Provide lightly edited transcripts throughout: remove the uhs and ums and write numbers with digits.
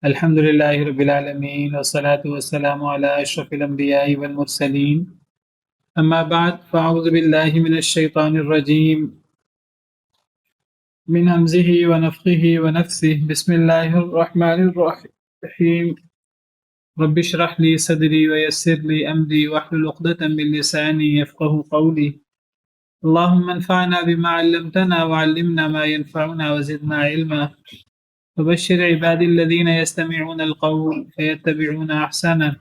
الحمد لله رب العالمين والصلاة والسلام على أشرف الأنبياء والمرسلين أما بعد فأعوذ بالله من الشيطان الرجيم من همزه ونفخه ونفثه بسم الله الرحمن الرحيم رب اشرح لي صدري ويسر لي أمري واحلل عقدة من لساني يفقه قولي اللهم انفعنا بما علمتنا وعلمنا ما ينفعنا وزدنا علما وبشر عبادي الذين يستمعون القول فيتبعون أحسنه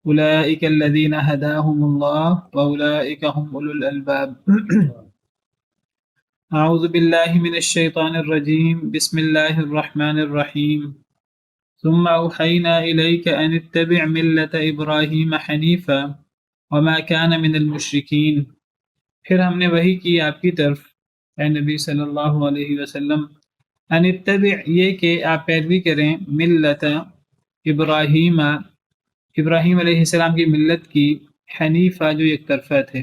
أولئك الذين هداهم الله وأولئك هم أولو الألباب أعوذ بالله من الشيطان الرجيم بسم الله الرحمن الرحيم ثم أوحينا إليك أن اتبع ملة إبراهيم حنيفا وما كان من المشركين پھر ہم نے وحی کی آپ کی طرف اے نبی صلی اللہ علیہ وسلم ان اتبع یہ کہ آپ پیروی کریں ملت ابراہیم ابراہیم علیہ السلام کی ملت کی حنیفہ جو یک طرفہ تھے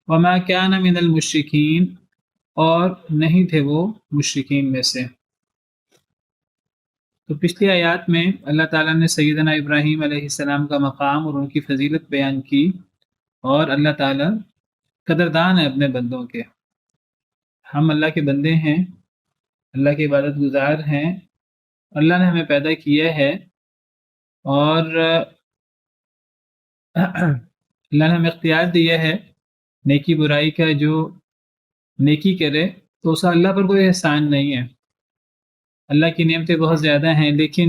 وما کان من المشرکین اور نہیں تھے وہ مشرکین میں سے۔ تو پچھلی آیات میں اللہ تعالیٰ نے سیدنا ابراہیم علیہ السلام کا مقام اور ان کی فضیلت بیان کی، اور اللہ تعالیٰ قدردان ہے اپنے بندوں کے۔ ہم اللہ کے بندے ہیں، اللہ کے عبادت گزار ہیں، اللہ نے ہمیں پیدا کیا ہے، اور اللہ نے ہمیں اختیار دیا ہے نیکی برائی کا۔ جو نیکی کرے تو اسے اللہ پر کوئی احسان نہیں ہے، اللہ کی نعمتیں بہت زیادہ ہیں، لیکن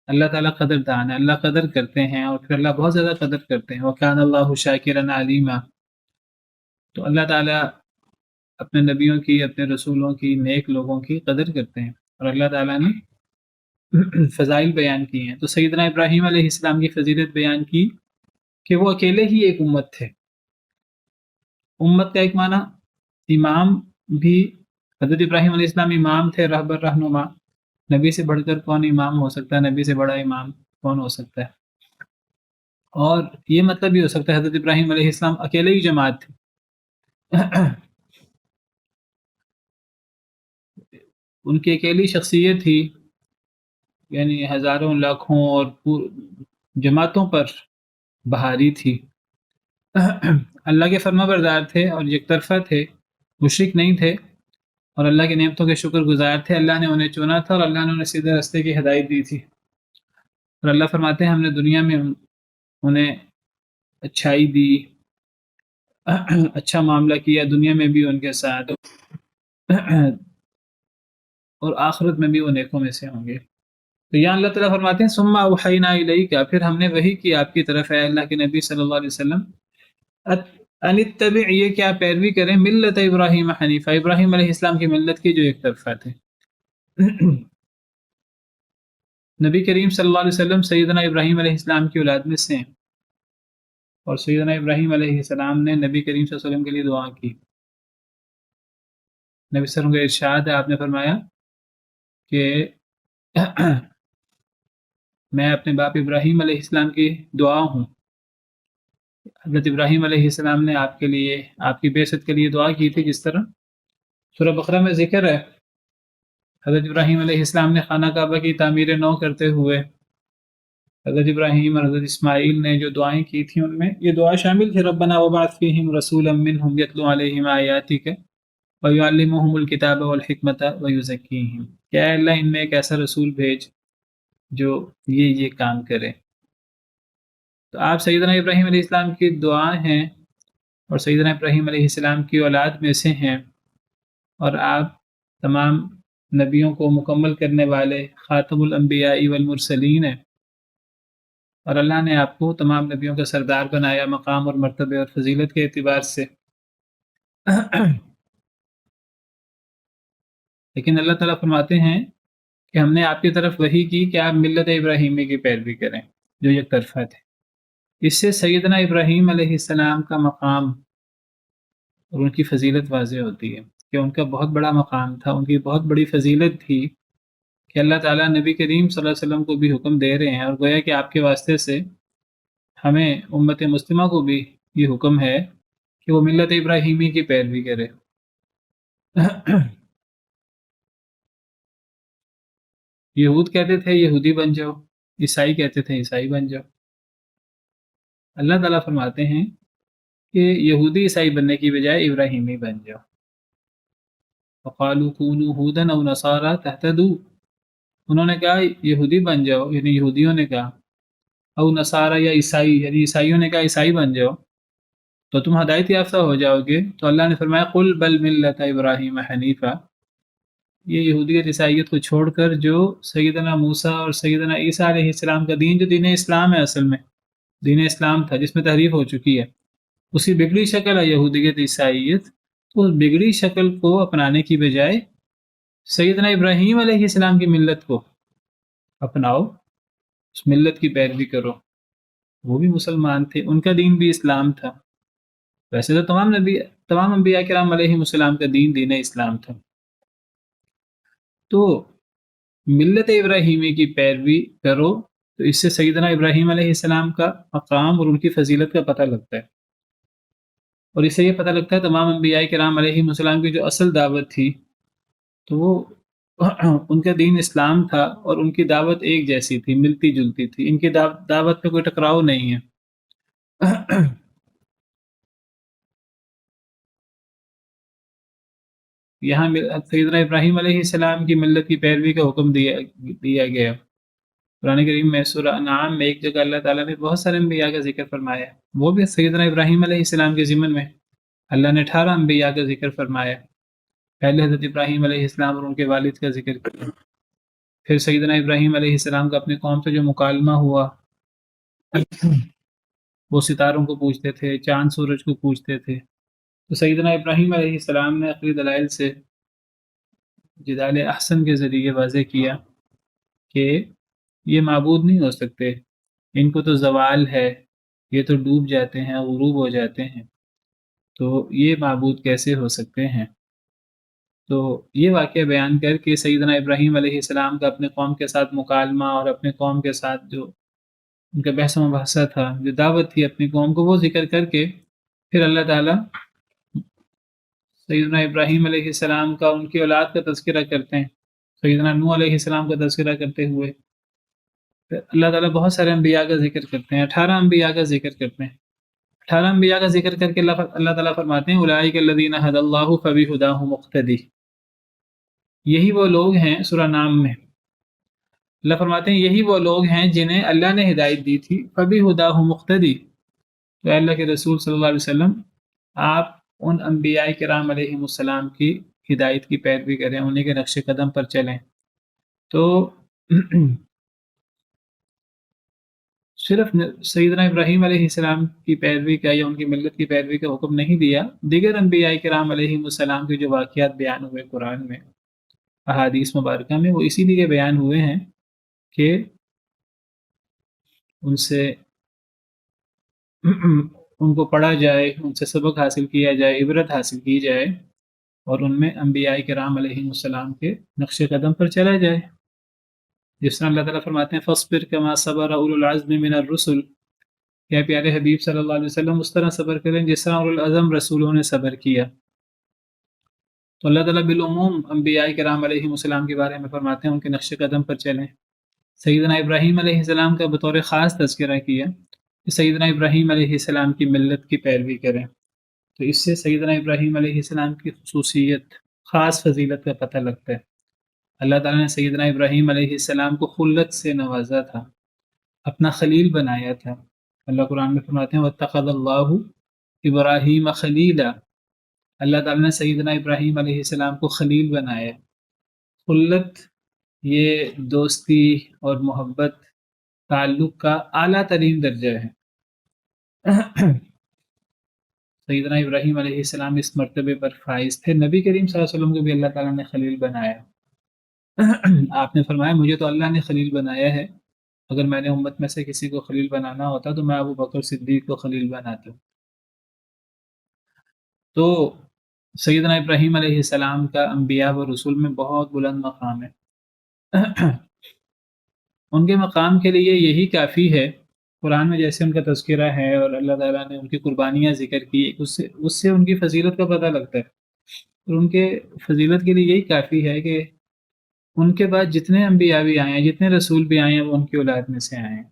اللہ تعالیٰ قدردان ہے، اللہ قدر کرتے ہیں، اور پھر اللہ بہت زیادہ قدر کرتے ہیں۔ وَكَانَ اللَّهُ شَاكِرًا عَلِيمًا۔ تو اللہ تعالیٰ اپنے نبیوں کی، اپنے رسولوں کی، نیک لوگوں کی قدر کرتے ہیں، اور اللہ تعالیٰ نے فضائل بیان کی ہیں۔ تو سیدنا ابراہیم علیہ السلام کی فضیلت بیان کی کہ وہ اکیلے ہی ایک امت تھے۔ امت کا ایک معنی امام بھی، حضرت ابراہیم علیہ السلام امام تھے، رہبر، رہنما۔ نبی سے بڑھ کر کون امام ہو سکتا ہے؟ نبی سے بڑا امام کون ہو سکتا ہے؟ اور یہ مطلب بھی ہو سکتا ہے حضرت ابراہیم علیہ السلام اکیلے ہی جماعت تھے۔ ان کی اکیلی شخصیت تھی، یعنی ہزاروں لاکھوں اور جماعتوں پر بھاری تھی۔ اللہ کے فرما بردار تھے اور یک طرفہ تھے، مشرک نہیں تھے، اور اللہ کی نعمتوں کے شکر گزار تھے۔ اللہ نے انہیں چنا تھا، اور اللہ نے انہیں سیدھے راستے کی ہدایت دی تھی۔ اور اللہ فرماتے ہیں ہم نے دنیا میں انہیں اچھائی دی، اچھا معاملہ کیا دنیا میں بھی ان کے ساتھ، اور آخرت میں بھی وہ نیکوں میں سے ہوں گے۔ تو یہاں اللہ تعالیٰ فرماتے ہیں ثم اوحینا الیک، پھر ہم نے وحی کی آپ کی طرف ہے اللہ کے نبی صلی اللہ علیہ وسلم، ان اتبع یہ کہ آپ پیروی کریں ملت ابراہیم حنیفہ، ابراہیم علیہ السلام کی ملت کی جو ایک طرفہ تھے۔ نبی کریم صلی اللہ علیہ وسلم سیدنا ابراہیم علیہ السلام کی اولاد میں سے ہیں، اور سیدنا ابراہیم علیہ السلام نے نبی کریم صلی اللہ علیہ وسلم کے لیے دعا کی۔ نبی صلی اللہ علیہ وسلم کا ارشاد ہے، آپ نے فرمایا کہ میں اپنے باپ ابراہیم علیہ السلام کی دعا ہوں۔ حضرت ابراہیم علیہ السلام نے آپ کے لیے، آپ کی بعثت کے لیے دعا کی تھی، جس طرح سورہ بقرہ میں ذکر ہے۔ حضرت ابراہیم علیہ السلام نے خانہ کعبہ کی تعمیر نو کرتے ہوئے حضرت ابراہیم اور حضرت اسماعیل نے جو دعائیں کی تھیں، ان میں یہ دعا شامل تھی، ربنا وبعث فیہم رسولا منہم یتلو علیہم آیاتک ویعلمہم الکتاب والحکمۃ ویزکیہم، کہ اے اللہ ان میں ایک ایسا رسول بھیج جو یہ کام کرے۔ تو آپ سیدنا ابراہیم علیہ السلام کی دعا ہیں، اور سیدنا ابراہیم علیہ السلام کی اولاد میں سے ہیں، اور آپ تمام نبیوں کو مکمل کرنے والے خاتم الانبیاء والمرسلین ہیں، اور اللہ نے آپ کو تمام نبیوں کا سردار بنایا مقام اور مرتبے اور فضیلت کے اعتبار سے۔ لیکن اللہ تعالیٰ فرماتے ہیں کہ ہم نے آپ کی طرف وحی کی کہ آپ ملت ابراہیمی کی پیروی کریں جو یک طرفہ تھے۔ اس سے سیدنا ابراہیم علیہ السلام کا مقام اور ان کی فضیلت واضح ہوتی ہے کہ ان کا بہت بڑا مقام تھا، ان کی بہت بڑی فضیلت تھی کہ اللہ تعالیٰ نبی کریم صلی اللہ علیہ وسلم کو بھی حکم دے رہے ہیں، اور گویا کہ آپ کے واسطے سے ہمیں امت مسلمہ کو بھی یہ حکم ہے کہ وہ ملت ابراہیمی کی پیروی کرے۔ یہود کہتے تھے یہودی بن جاؤ، عیسائی کہتے تھے عیسائی بن جاؤ. اللہ تعالیٰ فرماتے ہیں کہ یہودی عیسائی بننے کی بجائے ابراہیمی بن جاؤ. وقالوا كونوا هودا او نصارى تهتدوا، انہوں نے کہا یہودی بن جاؤ، یعنی یہودیوں نے کہا، او نصارى یا عیسائی، یعنی عیسائیوں نے کہا عیسائی بن جاؤ تو تم ہدایت یافتہ ہو جاؤ گے. تو اللہ نے فرمایا قل بل ملت ابراہیم حنیفہ، یہ یہودیت عیسائیت کو چھوڑ کر جو سیدنا موسیٰ اور سیدنا عیسیٰ علیہ السلام کا دین، جو دین اسلام ہے، اصل میں دین اسلام تھا جس میں تحریف ہو چکی ہے، اسی بگڑی شکل ہے یہودیت عیسائیت. تو اس بگڑی شکل کو اپنانے کی بجائے سیدنا ابراہیم علیہ السلام کی ملت کو اپناؤ، اس ملت کی پیروی کرو. وہ بھی مسلمان تھے، ان کا دین بھی اسلام تھا. ویسے تو تمام انبیاء کرام علیہ السلام کا دین دین اسلام تھا. تو ملت ابراہیمی کی پیروی کرو تو اس سے سیدنا ابراہیم علیہ السلام کا مقام اور ان کی فضیلت کا پتہ لگتا ہے. اور اس سے یہ پتہ لگتا ہے تمام انبیاء کرام علیہ السلام کی جو اصل دعوت تھی تو وہ ان کا دین اسلام تھا، اور ان کی دعوت ایک جیسی تھی، ملتی جلتی تھی. ان کی دعوت میں کوئی ٹکراؤ نہیں ہے. یہاں سیدنا ابراہیم علیہ السلام کی ملت کی پیروی کا حکم دیا گیا. قرآن کریم میں سورہ انعام میں ایک جگہ اللہ تعالیٰ نے بہت سارے انبیاء کا ذکر فرمایا، وہ بھی سیدنا ابراہیم علیہ السلام کے ضمن میں. اللہ نے 18 انبیاء کا ذکر فرمایا. پہلے حضرت ابراہیم علیہ السلام اور ان کے والد کا ذکر کیا، پھر سیدنا ابراہیم علیہ السلام کا اپنے قوم سے جو مکالمہ ہوا، وہ ستاروں کو پوچھتے تھے، چاند سورج کو پوچھتے تھے. تو سیدنا ابراہیم علیہ السلام نے عقلی دلائل سے جدال احسن کے ذریعے واضح کیا کہ یہ معبود نہیں ہو سکتے، ان کو تو زوال ہے، یہ تو ڈوب جاتے ہیں، غروب ہو جاتے ہیں، تو یہ معبود کیسے ہو سکتے ہیں. تو یہ واقعہ بیان کر کے سیدنا ابراہیم علیہ السلام کا اپنے قوم کے ساتھ مکالمہ اور اپنے قوم کے ساتھ جو ان کا بحث و مباحثہ تھا، جو دعوت تھی اپنی قوم کو، وہ ذکر کر کے پھر اللہ تعالیٰ سیدنا ابراہیم علیہ السلام کا ان کی اولاد کا تذکرہ کرتے ہیں. سیدنا نوح علیہ السلام کا تذکرہ کرتے ہوئے پھر اللہ تعالیٰ بہت سارے انبیاء کا ذکر کرتے ہیں، 18 انبیاء کا ذکر کرتے ہیں. 18 انبیاء کا ذکر کر کے اللہ تعالیٰ فرماتے ہیں اولئک الذین ھدی اللہ فبہداہ مقتدی. یہی وہ لوگ ہیں، سورہ نام میں اللہ فرماتے ہیں یہی وہ لوگ ہیں جنہیں اللہ نے ہدایت دی تھی، فبہداہ مقتدی. تو اللہ کے رسول صلی اللہ علیہ وسلم آپ ان انبیاء کرام علیہ السلام کی ہدایت کی پیروی کریں، انہیں کے نقش قدم پر چلیں. تو صرف سیدنا ابراہیم علیہ السلام کی پیروی کا یا ان کی ملت کی پیروی کا حکم نہیں دیا، دیگر انبیاء کرام علیہ السلام کے جو واقعات بیان ہوئے قرآن میں، احادیث مبارکہ میں، وہ اسی لیے بیان ہوئے ہیں کہ ان سے ان کو پڑھا جائے، ان سے سبق حاصل کیا جائے، عبرت حاصل کی جائے، اور ان میں انبیاء کرام علیہ السلام کے نقش قدم پر چلا جائے. جس طرح اللہ تعالیٰ فرماتے ہیں فاصبر کما صبر اولو العزم من الرسل، کہ پیارے حبیب صلی اللہ علیہ وسلم اس طرح صبر کریں جس طرح اولو العزم رسولوں نے صبر کیا. تو اللہ تعالیٰ بالعموم انبیاء کرام علیہ السلام کے بارے میں فرماتے ہیں ان کے نقش قدم پر چلیں. سیدنا ابراہیم علیہ السلام کا بطور خاص تذکرہ کیا کہ سیدنا ابراہیم علیہ السلام کی ملت کی پیروی کریں. تو اس سے سیدنا ابراہیم علیہ السلام کی خصوصیت، خاص فضیلت کا پتہ لگتا ہے. اللہ تعالیٰ نے سیدنا ابراہیم علیہ السلام کو خلت سے نوازا تھا، اپنا خلیل بنایا تھا. اللہ قرآن میں فرماتے ہیں وَاتَّخَذَ اللَّهُ إِبْرَاهِيمَ خَلِيلًا، اللہ تعالیٰ نے سیدنا ابراہیم علیہ السلام کو خلیل بنایا. خلت یہ دوستی اور محبت تعلق کا اعلیٰ ترین درجہ ہے. سیدنا ابراہیم علیہ السلام اس مرتبے پر فائز تھے. نبی کریم صلی اللہ علیہ وسلم کو بھی اللہ تعالیٰ نے خلیل بنایا. آپ نے فرمایا مجھے تو اللہ نے خلیل بنایا ہے، اگر میں نے امت میں سے کسی کو خلیل بنانا ہوتا تو میں ابو بکر صدیق کو خلیل بناتا. تو سیدنا ابراہیم علیہ السلام کا انبیاء و رسول میں بہت بلند مقام ہے. ان کے مقام کے لیے یہی کافی ہے، قرآن میں جیسے ان کا تذکرہ ہے اور اللہ تعالیٰ نے ان کی قربانیاں ذکر کی، اس سے ان کی فضیلت کا پتہ لگتا ہے. اور ان کے فضیلت کے لیے یہی کافی ہے کہ ان کے بعد جتنے انبیاء بھی آئے ہیں، جتنے رسول بھی آئے ہیں، وہ ان کی اولاد میں سے آئے ہیں۔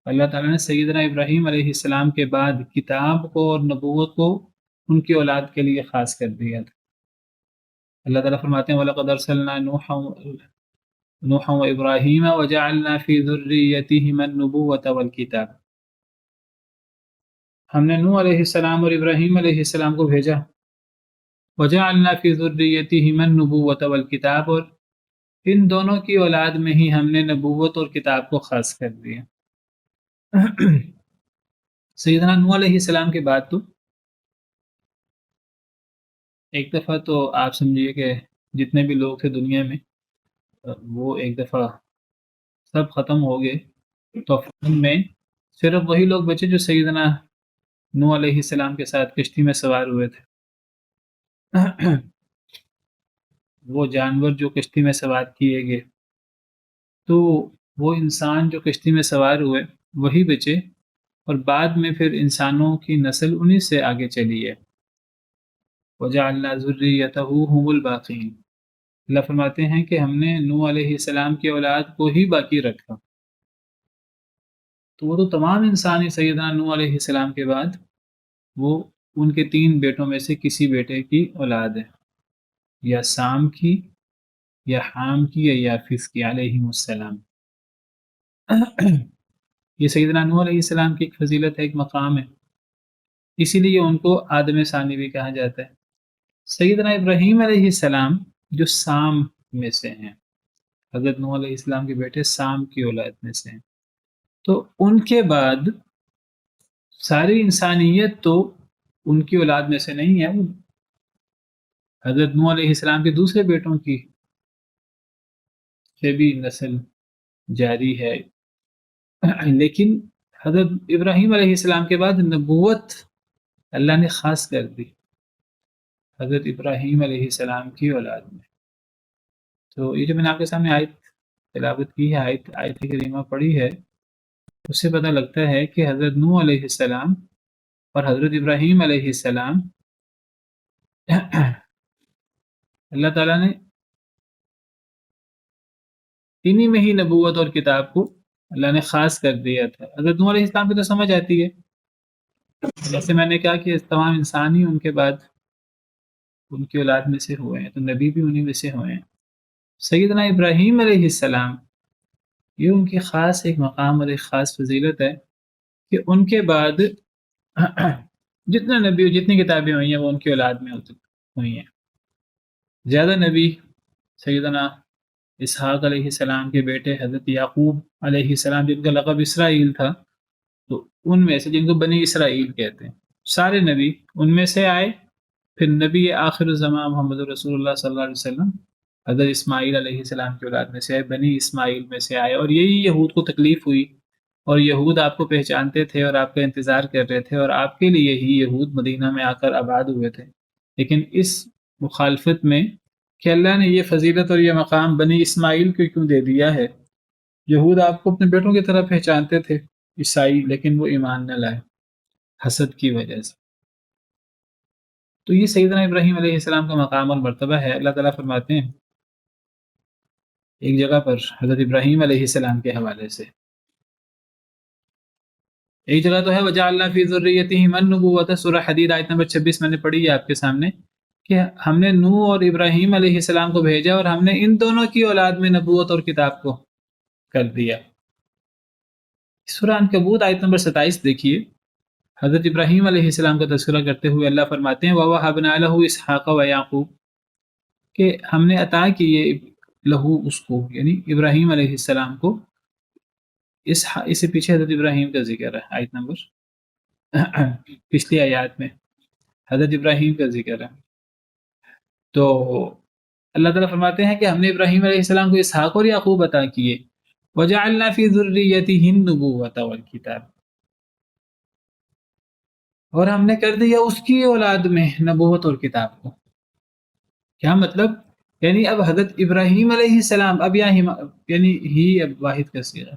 اللہ تعالیٰ نے سیدنا ابراہیم علیہ السلام کے بعد کتاب کو اور نبوت کو ان کی اولاد کے لیے خاص کر دیا تھا۔ اللہ تعالیٰ فرماتے ہیں وَلَقَدْ أَرْسَلْنَا نُوحًا وَإِبْرَاهِيمَ وَجَعَلْنَا فِي ذُرِّيَّتِهِمَا النُّبُوَّةَ وَالْكِتَابَ۔ ہم نے نوح علیہ السلام اور ابراہیم علیہ السلام کو بھیجا، وَجَعَلْنَا فِي ذُرِّيَّتِهِمَا النُّبُوَّةَ وَالْكِتَابَ، اور ان دونوں کی اولاد میں ہی ہم نے نبوت اور کتاب کو خاص کر دیا۔ سیدنا نوح علیہ السلام کے بعد تو ایک دفعہ تو آپ سمجھیے کہ جتنے بھی لوگ تھے دنیا میں وہ ایک دفعہ سب ختم ہو گئے، تو ان میں صرف وہی لوگ بچے جو سیدنا نوح علیہ السلام کے ساتھ کشتی میں سوار ہوئے تھے۔ وہ جانور جو کشتی میں سوار کیے گئے، تو وہ انسان جو کشتی میں سوار ہوئے وہی بچے، اور بعد میں پھر انسانوں کی نسل انہی سے آگے چلی ہے۔ وَجَعَلْنَا ذُرِّيَّتَهُ هُمُ الْبَاقِينَ۔ اللہ فرماتے ہیں کہ ہم نے نوح علیہ السلام کی اولاد کو ہی باقی رکھا، تو وہ تو تمام انسان ہی سیدنا نوح علیہ السلام کے بعد وہ ان کے 3 بیٹوں میں سے کسی بیٹے کی اولاد ہے، یا سام کی، یا حام کی، یا یافس کی علیہم السلام۔ یہ سیدنا نوح علیہ السلام کی ایک فضیلت ہے، ایک مقام ہے، اسی لیے ان کو آدم ثانی بھی کہا جاتا ہے۔ سیدنا ابراہیم علیہ السلام جو سام میں سے ہیں، حضرت نوح علیہ السلام کے بیٹے سام کی اولاد میں سے ہیں، تو ان کے بعد ساری انسانیت تو ان کی اولاد میں سے نہیں ہے، حضرت نوح علیہ السلام کے دوسرے بیٹوں کی سے بھی نسل جاری ہے، لیکن حضرت ابراہیم علیہ السلام کے بعد نبوت اللہ نے خاص کر دی حضرت ابراہیم علیہ السلام کی اولاد میں۔ تو یہ جو میں نے آپ کے سامنے آیت تلاوت کی ہے، آیت کریمہ پڑھی ہے، اس سے پتہ لگتا ہے کہ حضرت نوح علیہ السلام اور حضرت ابراہیم علیہ السلام اللہ تعالیٰ نے انہی میں ہی نبوت اور کتاب کو اللہ نے خاص کر دیا تھا۔ حضرت نوح علیہ السلام کی تو سمجھ آتی ہے، جیسے میں نے کہا کہ تمام انسان ہی ان کے بعد ان کی اولاد میں سے ہوئے ہیں، تو نبی بھی انہی میں سے ہوئے ہیں۔ سیدنا ابراہیم علیہ السلام، یہ ان کی خاص ایک مقام اور ایک خاص فضیلت ہے کہ ان کے بعد جتنے نبی اور جتنی کتابیں ہوئی ہیں وہ ان کی اولاد میں ہوئی ہیں۔ زیادہ نبی سیدنا اسحاق علیہ السلام کے بیٹے حضرت یعقوب علیہ السلام، جن کا لقب اسرائیل تھا، تو ان میں سے جن کو بنی اسرائیل کہتے ہیں، سارے نبی ان میں سے آئے۔ پھر نبی آخر الزمان محمد رسول اللہ صلی اللہ علیہ وسلم حضرت اسماعیل علیہ السلام کی اولاد میں سے آئے، بنی اسماعیل میں سے آئے، اور یہی یہود کو تکلیف ہوئی، اور یہود آپ کو پہچانتے تھے اور آپ کا انتظار کر رہے تھے، اور آپ کے لیے ہی یہود مدینہ میں آ کر آباد ہوئے تھے، لیکن اس مخالفت میں کہ اللہ نے یہ فضیلت اور یہ مقام بنی اسماعیل کو کیوں دے دیا ہے۔ یہود آپ کو اپنے بیٹوں کی طرح پہچانتے تھے، عیسائی، لیکن وہ ایمان نہ لائے حسد کی وجہ سے۔ تو یہ سیدنا ابراہیم علیہ السلام کا مقام اور مرتبہ ہے۔ اللہ تعالیٰ فرماتے ہیں ایک جگہ پر حضرت ابراہیم علیہ السلام کے حوالے سے، ایک جگہ تو ہے وَجَعَلْنَا فِي ذُرِّيَّتِهِمَا النُّبُوَّةَ، سورہ حدید آیت نمبر 26 میں نے پڑھی ہے آپ کے سامنے، کہ ہم نے نوح اور ابراہیم علیہ السلام کو بھیجا اور ہم نے ان دونوں کی اولاد میں نبوت اور کتاب کو کر دیا۔ سورہ عنکبوت آیت نمبر 27 دیکھیے، حضرت ابراہیم علیہ السلام کا تذکرہ کرتے ہوئے اللہ فرماتے ہیں وَوَهَبْنَا لَهُ إِسْحَاقَ وَيَعْقُوبَ، کہ ہم نے عطا کیے لہو اس کو، یعنی ابراہیم علیہ السلام کو، اس سے پیچھے حضرت ابراہیم کا ذکر ہے، آیت نمبر پچھلی آیات میں حضرت ابراہیم کا ذکر ہے۔ تو اللہ تعالیٰ فرماتے ہیں کہ ہم نے ابراہیم علیہ السلام کو اسحاق اور یعقوب عطا کیے، وَجَعَلْنَا فِي ذُرِّيَّتِهِ النُّبُوَّةَ وَالْكِتَابَ، اور ہم نے کر دیا اس کی اولاد میں نبوت اور کتاب کو۔ کیا مطلب؟ یعنی اب حضرت ابراہیم علیہ السلام، اب یعنی ہی اب واحد کا صیغہ،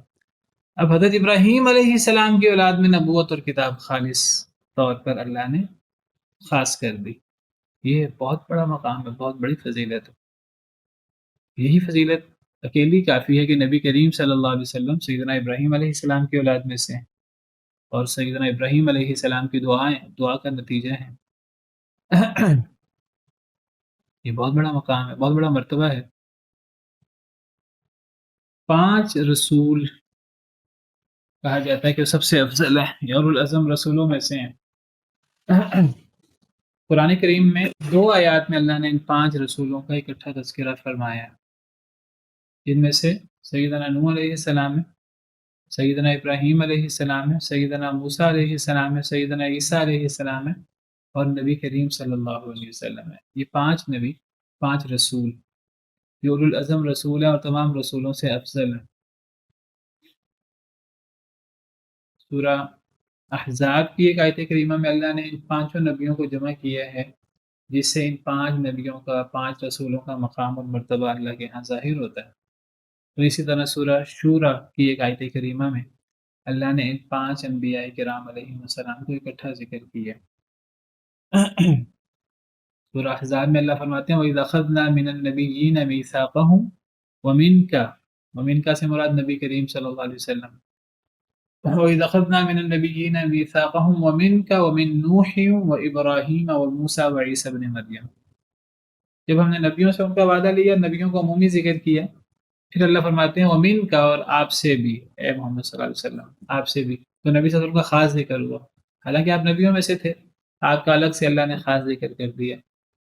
اب حضرت ابراہیم علیہ السلام کی اولاد میں نبوت اور کتاب خالص طور پر اللہ نے خاص کر دی۔ یہ بہت بڑا مقام ہے، بہت بڑی فضیلت ہے۔ یہی فضیلت اکیلی کافی ہے کہ نبی کریم صلی اللہ علیہ وسلم سیدنا ابراہیم علیہ السلام کی اولاد میں سے ہیں، اور سیدنا ابراہیم علیہ السلام کی دعا کا نتیجہ ہے۔ یہ بہت بڑا مقام ہے، بہت بڑا مرتبہ ہے۔ 5 رسول کہا جاتا ہے کہ سب سے افضل ہے، یا اولو العزم رسولوں میں سے ہیں۔ قرآن کریم میں 2 آیات میں اللہ نے ان 5 رسولوں کا اکٹھا تذکرہ فرمایا ہے، جن میں سے سیدنا نوح علیہ السلام ہے، سیدنا ابراہیم علیہ السلام ہے، سیدنا موسیٰ علیہ السلام ہے، سیدنا عیسیٰ علیہ السلام ہے، اور نبی کریم صلی اللہ علیہ وسلم ہے۔ یہ 5 نبی، 5 رسول، یہ اولو العزم رسول ہیں اور تمام رسولوں سے افضل ہیں۔ سورہ احزاب کی ایک آیت کریمہ میں اللہ نے ان 5 نبیوں کو جمع کیا ہے، جس سے ان 5 نبیوں کا، 5 رسولوں کا مقام اور مرتبہ اللہ کے ہاں ظاہر ہوتا ہے۔ تو اسی طرح سورہ شورى کی ایک آیت کریمہ میں اللہ نے ان 5 انبیاء کرام علیہ السلام کو اکٹھا ذکر کیا ہے۔ سورہ احزاب میں اللہ فرماتے ہیں وَإِذْ أَخَذْنَا مِنَ النَّبِيِّينَ مِيثَاقَهُمْ وَمِنْكَ سے مراد نبی کریم صلی اللہ علیہ وسلم۔ وَإِذْ أَخَذْنَا مِنَ النَّبِيِّينَ مِيثَاقَهُمْ وَمِنْكَ وَمِن نُوحٍ وَإِبْرَاهِيمَ وَمُوسَىٰ وَعِيسَىٰ ابْنِ مَرْيَمَ۔ جب ہم نے نبیوں سے ان کا وعدہ لیا، نبیوں کو عمومی ذکر کیا، پھر اللہ فرماتے ہیں وَمِن کا، اور آپ سے بھی، اے محمد صلی اللہ علیہ وسلم، آپ سے بھی، تو نبی صلی اللہ علیہ وسلم کا خاص ذکر ہوا، حالانکہ آپ نبیوں میں سے تھے، آپ کا الگ سے اللہ نے خاص ذکر کر دیا۔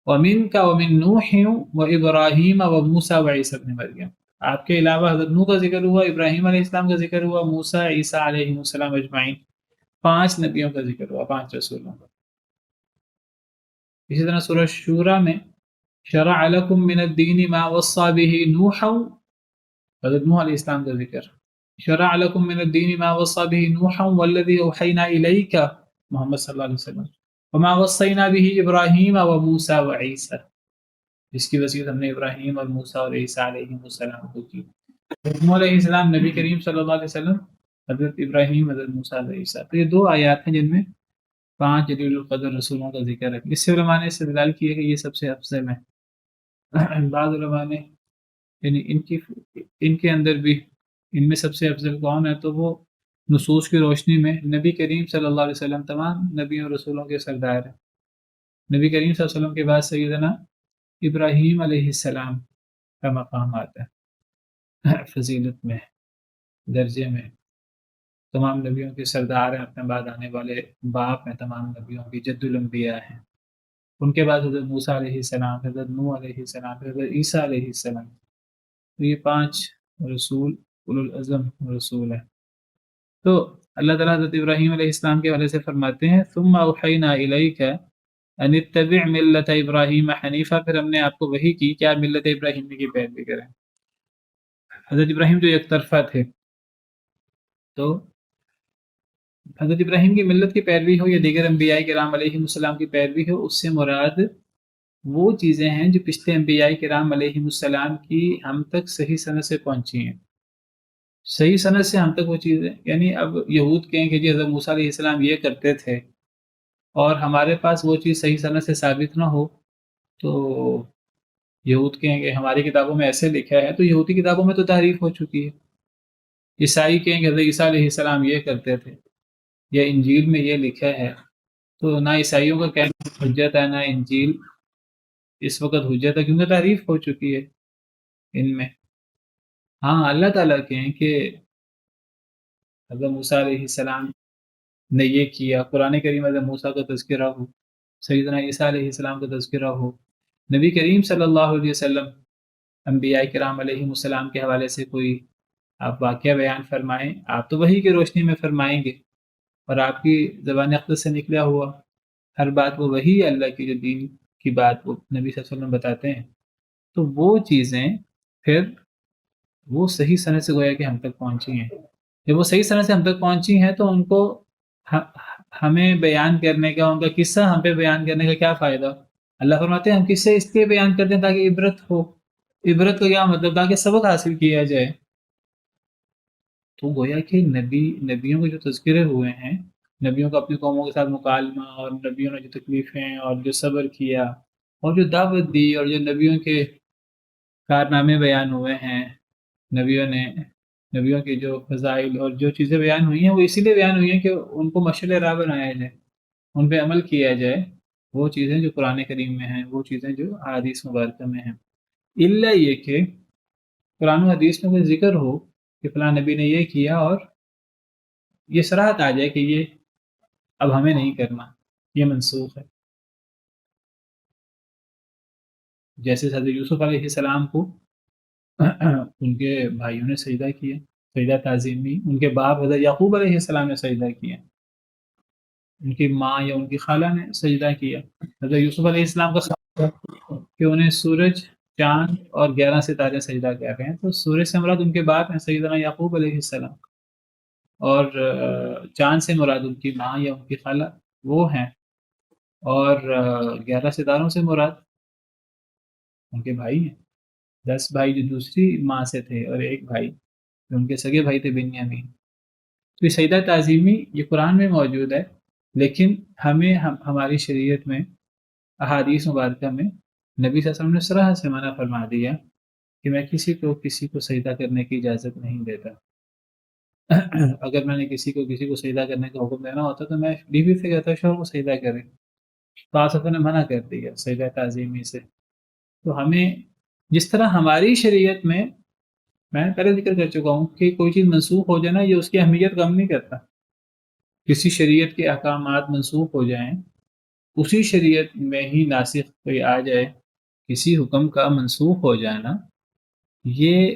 وَمِن کا وَمِن نُوحٍ وَإِبْرَاهِيمَ وَمُوسَىٰ وَعِيسَىٰ ابْنِ مَرْيَمَ، آپ کے علاوہ حضرت نوح کا ذکر ہوا، ابراہیم علیہ السلام کا ذکر ہوا، موسیٰ، عیسیٰ علیہ السلام اجمعین، 5 نبیوں کا ذکر ہوا، 5 رسولوں کا۔ اسی طرح سورہ شورى میں شرع لکم من الدین ما وصى به نوحا، حضرت نوح علیہ السلام کا ذکر، شرع لکم من الدین ما وصى به نوحا والذی اوحینا الیک، محمد صلی اللہ علیہ وسلم، وما وصینا به ابراہیم وموسیٰ وعیسیٰ، جس کی وصیت ہم نے ابراہیم اور موسیٰ اور عیسیٰ علیہ السلام کو کی۔ نوح علیہ السلام، نبی کریم صلی اللہ علیہ وسلم، حضرت ابراہیم، حضرت موسیٰ علیہ عیسیٰ۔ تو یہ 2 آیات ہیں جن میں 5 جلیل القدر رسولوں کا ذکر ہے۔ اس سے علماء نے استدلال کیا کہ یہ سب سے افضل ہیں۔ بعض علماء نے یعنی ان کے اندر بھی ان میں سب سے افضل کون ہے، تو وہ نصوص کی روشنی میں نبی کریم صلی اللہ علیہ وسلم تمام نبیوں اور رسولوں کے سردار ہیں۔ نبی کریم صلی اللہ علیہ وسلم کے بعد سیدنا ابراہیم علیہ السلام کا مقام آتا ہے فضیلت میں، درجے میں، تمام نبیوں کے سردار ہیں، اپنے بعد آنے والے باپ ہیں، تمام نبیوں کی جد الانبیاء ہیں۔ ان کے بعد حضرت موسیٰ علیہ السلام، حضرت نوح علیہ السلام، حضرت عیسیٰ علیہ السلام۔ تو یہ 5 رسول اولو العزم رسول ہیں۔ تو اللہ تعالیٰ حضرت ابراہیم علیہ السلام کے حوالے سے فرماتے ہیں ثم اوحینا الیک ان اتبع ملت ابراہیم حنیفہ، پھر ہم نے آپ کو وحی کی کہ آپ ملت ابراہیمی کی پیروی کریں۔ حضرت ابراہیم جو یک طرفہ تھے، تو حضرت ابراہیم کی ملت کی پیروی ہو یا دیگر انبیاء کرام علیہ السلام کی پیروی ہو، اس سے مراد وہ چیزیں ہیں جو پچھلے انبیاء کرام علیہ السلام کی ہم تک صحیح سند سے پہنچی ہیں۔ صحیح سند سے ہم تک وہ چیزیں، یعنی اب یہود کہیں کہ جی حضرت موسیٰ علیہ السلام یہ کرتے تھے، اور ہمارے پاس وہ چیز صحیح سند سے ثابت نہ ہو، تو یہود کہیں کہ ہماری کتابوں میں ایسے لکھا ہے، تو یہودی کتابوں میں تو تحریف ہو چکی ہے۔ عیسائی کہیں کہ حضرت عیسیٰ علیہ السلام یہ کرتے تھے، یا انجیل میں یہ لکھا ہے، تو نہ عیسائیوں کا کہنا حجت ہے، نہ انجیل اس وقت حجت ہے، کیونکہ تحریف ہو چکی ہے ان میں۔ ہاں، اللہ تعالیٰ کہیں کہ حضرت موسیٰ علیہ السلام نے یہ کیا، قرآن کریم حضرت موسیٰ کا تذکرہ ہو، سیدنا عیسیٰ علیہ السلام کا تذکرہ ہو، نبی کریم صلی اللہ علیہ وسلم، انبیاء کرام علیہ السلام کے حوالے سے کوئی آپ واقعہ بیان فرمائیں، آپ تو وحی کی روشنی میں فرمائیں گے، اور آپ کی زبان اقدس سے نکلا ہوا ہر بات وہ وحی ہے، اللہ کی جو دین کی بات وہ نبی صلی اللہ علیہ وسلم بتاتے ہیں، تو وہ چیزیں پھر وہ صحیح سند سے گویا کہ ہم تک پہنچی ہیں۔ جب وہ صحیح سند سے ہم تک پہنچی ہیں تو ان کو ہمیں بیان کرنے کا، ان کا قصہ ہم پہ بیان کرنے کا کیا فائدہ؟ اللہ فرماتے ہیں ہم قصے اس لیے بیان کرتے ہیں تاکہ عبرت ہو۔ عبرت کا کیا مطلب؟ تاکہ سبق حاصل کیا جائے۔ تو گویا کہ نبیوں کے جو تذکرے ہوئے ہیں، نبیوں کا اپنی قوموں کے ساتھ مکالمہ، اور نبیوں نے جو تکلیفیں اور جو صبر کیا اور جو دعوت دی، اور جو نبیوں کے کارنامے بیان ہوئے ہیں، نبیوں کے جو فضائل اور جو چیزیں بیان ہوئی ہیں وہ اسی لیے بیان ہوئی ہیں کہ ان کو مشعل راہ بنایا جائے، ان پہ عمل کیا جائے، وہ چیزیں جو قرآن کریم میں ہیں، وہ چیزیں جو احادیث مبارکہ میں ہیں، الا یہ کہ قرآن و حدیث میں کوئی ذکر ہو کہ فلاں نبی نے یہ کیا اور یہ صراحت آ جائے کہ یہ اب ہمیں نہیں کرنا، یہ منسوخ ہے. جیسے حضرت یوسف علیہ السلام کو ان کے بھائیوں نے سجدہ کیا، سجدہ تعظیمی، ان کے باپ حضرت یعقوب علیہ السلام نے سجدہ کیا، ان کی ماں یا ان کی خالہ نے سجدہ کیا. حضرت یوسف علیہ السلام کا خواب تھا کہ انہیں سورج، چاند اور 11 ستارے سجدہ کر رہے ہیں، تو سورج سے مراد ان کے باپ ہیں سیدنا یعقوب علیہ السلام، اور چاند سے مراد ان کی ماں یا ان کی خالہ وہ ہیں، اور 11 ستاروں سے مراد ان کے بھائی ہیں، 10 بھائی جو دوسری ماں سے تھے اور ایک بھائی جو ان کے سگے بھائی تھے بنیامین. تو یہ سجدہ تعظیمی یہ قرآن میں موجود ہے، لیکن ہماری شریعت میں احادیث مبارکہ میں نبی صلی اللہ علیہ وسلم نے صراحت سے منع فرما دیا کہ میں کسی کو سجدہ کرنے کی اجازت نہیں دیتا. اگر میں نے کسی کو سجدہ کرنے کا حکم دینا ہوتا تو میں بیوی سے کہتا شوہر کو سجدہ کرے، تو آپ نے منع کر دیا سجدہ تعظیمی سے. تو ہمیں جس طرح ہماری شریعت میں پہلے ذکر کر چکا ہوں کہ کوئی چیز منسوخ ہو جائے نا، یہ اس کی اہمیت کم نہیں کرتا. کسی شریعت کے احکامات منسوخ ہو جائیں، اسی شریعت میں ہی ناسخ کوئی آ جائے، کسی حکم کا منسوخ ہو جانا، یہ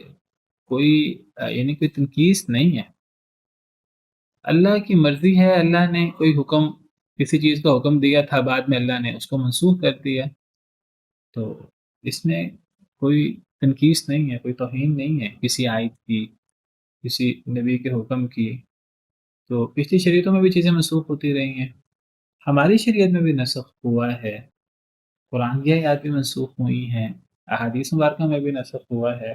کوئی یعنی کوئی تنقیص نہیں ہے. اللہ کی مرضی ہے، اللہ نے کوئی حکم، کسی چیز کا حکم دیا تھا، بعد میں اللہ نے اس کو منسوخ کر دیا، تو اس میں کوئی تنقیص نہیں ہے، کوئی توہین نہیں ہے کسی آیت کی، کسی نبی کے حکم کی. تو پچھلی شریعتوں میں بھی چیزیں منسوخ ہوتی رہی ہیں، ہماری شریعت میں بھی نسخ ہوا ہے، قرآن کی آیات بھی منسوخ ہوئی ہیں، احادیث مبارکہ میں بھی نسخ ہوا ہے.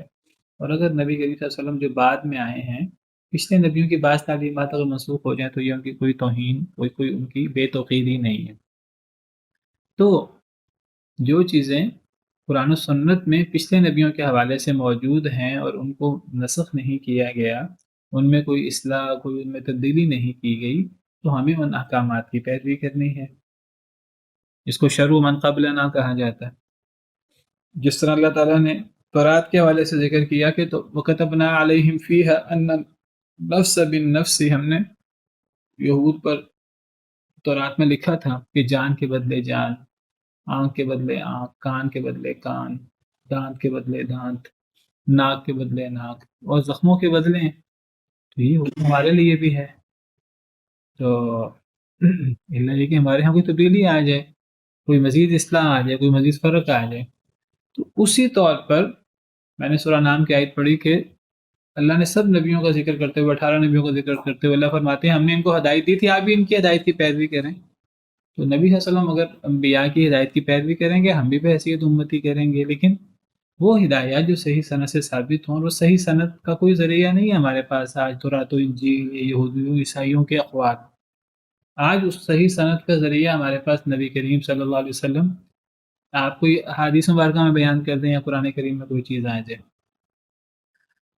اور اگر نبی کریم صلی اللہ علیہ وسلم جو بعد میں آئے ہیں، پچھلے نبیوں کی بعض تعلیمات اگر منسوخ ہو جائیں تو یہ ان کی کوئی توہین، کوئی ان کی بے توقیری نہیں ہے. تو جو چیزیں قرآن و سنت میں پچھلے نبیوں کے حوالے سے موجود ہیں اور ان کو نسخ نہیں کیا گیا، ان میں کوئی اصلاح، کوئی ان میں تبدیلی نہیں کی گئی، تو ہمیں ان احکامات کی پیروی کرنی ہے. اس کو شرع من قبلنا کہا جاتا ہے. جس طرح اللہ تعالیٰ نے تورات کے حوالے سے ذکر کیا کہ تو وَكَتَبْنَا عَلَيْهِمْ فِيهَا أَنَّ النَّفْسَ بِالنَّفْسِ، ہم نے یہود پر تورات میں لکھا تھا کہ جان کے بدلے جان، آنکھ کے بدلے آنکھ، کان کے بدلے کان، دانت کے بدلے دانت، ناک کے بدلے ناک، اور زخموں کے بدلے ہیں. تو یہ حکم ہمارے لیے بھی ہے. تو اللہ یہ کہ ہمارے ہاں کوئی تبدیلی آ جائے، کوئی مزید اصلاح آ جائے، کوئی مزید فرق آ جائے، تو اسی طور پر میں نے سورہ نام کی آیت پڑھی کہ اللہ نے سب نبیوں کا ذکر کرتے ہوئے، 18 نبیوں کا ذکر کرتے ہوئے اللہ فرماتے ہیں ہم نے ان کو ہدایت دی تھی، آپ بھی ان کی ہدایت کی پیروی کریں. تو نبی صلی اللہ علیہ وسلم اگر انبیاء کی ہدایت کی پیروی کریں گے، ہم بھی بے حیثیت امتی کریں گے، لیکن وہ ہدایات جو صحیح سند سے ثابت ہوں، اور وہ صحیح سند کا کوئی ذریعہ نہیں ہے ہمارے پاس آج تورات و انجیل، یہودیوں عیسائیوں کے اقوال. آج اس صحیح سند کا ذریعہ ہمارے پاس نبی کریم صلی اللہ علیہ وسلم. آپ کوئی حدیث مبارکہ میں بیان کر دیں یا قرآن کریم میں کوئی چیز آ جائے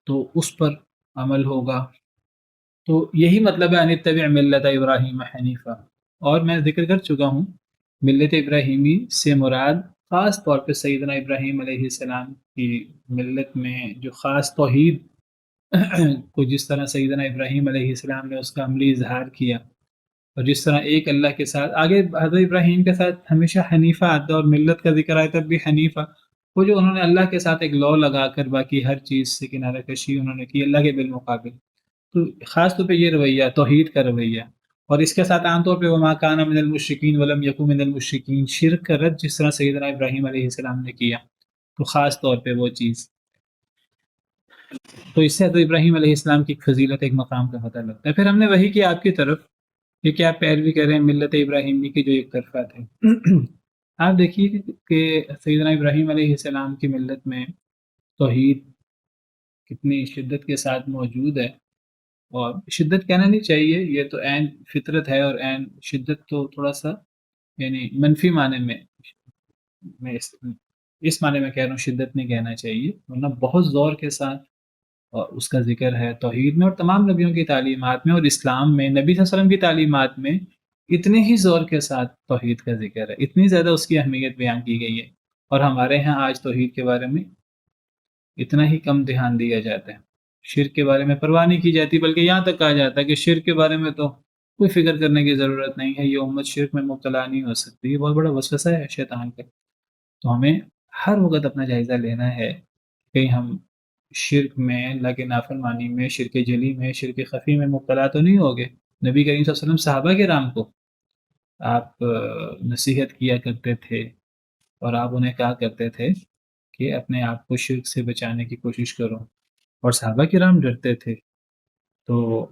تو اس پر عمل ہوگا. تو یہی مطلب ہے ان اتبع ملت ابراہیم حنیفہ. اور میں ذکر کر چکا ہوں ملت ابراہیمی سے مراد خاص طور پہ سیدنا ابراہیم علیہ السلام کی ملت میں جو خاص توحید کو جس طرح سیدنا ابراہیم علیہ السلام نے اس کا عملی اظہار کیا، اور جس طرح ایک اللہ کے ساتھ آگے حضرت ابراہیم کے ساتھ ہمیشہ حنیفہ آتا ہے، اور ملت کا ذکر آئے تب بھی حنیفہ، وہ جو انہوں نے اللہ کے ساتھ ایک لو لگا کر باقی ہر چیز سے کنارہ کشی انہوں نے کی اللہ کے بالمقابل. تو خاص طور پہ یہ رویہ توحید کا رویہ، اور اس کے ساتھ عام طور پہ وما کان من المشرکین ولم یکن من المشرکین، شرک کا رد جس طرح سیدنا ابراہیم علیہ السلام نے کیا، تو خاص طور پہ وہ چیز. تو اس سے حضرت ابراہیم علیہ السلام کی فضیلت ایک مقام کا پتہ لگتا ہے. پھر ہم نے وہی کیا آپ کی طرف کہ آپ پیروی کریں ملت ابراہیمی کی جو ایک طرفہ تھے. آپ دیکھیے کہ سیدنا ابراہیم علیہ السلام کی ملت میں توحید کتنی شدت کے ساتھ موجود ہے، اور شدت کہنا نہیں چاہیے، یہ تو عین فطرت ہے، اور عین شدت تو تھوڑا سا یعنی منفی معنی میں اس معنی میں کہہ رہا ہوں شدت نہیں کہنا چاہیے، ورنہ بہت زور کے ساتھ اور اس کا ذکر ہے توحید میں اور تمام نبیوں کی تعلیمات میں، اور اسلام میں نبی صلی اللہ علیہ وسلم کی تعلیمات میں اتنے ہی زور کے ساتھ توحید کا ذکر ہے، اتنی زیادہ اس کی اہمیت بیان کی گئی ہے، اور ہمارے ہاں آج توحید کے بارے میں اتنا ہی کم دھیان دیا جاتا ہے، شرک کے بارے میں پرواہ نہیں کی جاتی، بلکہ یہاں تک کہا جاتا ہے کہ شرک کے بارے میں تو کوئی فکر کرنے کی ضرورت نہیں ہے، یہ امت شرک میں مبتلا نہیں ہو سکتی، یہ بہت بڑا وسوسہ ہے شیطان کا۔ تو ہمیں ہر وقت اپنا جائزہ لینا ہے کہ ہم شرک میں، اللہ کی نافرمانی میں، شرک جلی میں، شرک خفی میں مبتلا تو نہیں ہوگے۔ نبی کریم صلی اللہ علیہ وسلم صحابہ کرام کو آپ نصیحت کیا کرتے تھے، اور آپ انہیں کہا کرتے تھے کہ اپنے آپ کو شرک سے بچانے کی کوشش کرو، اور صحابہ کرام ڈرتے تھے۔ تو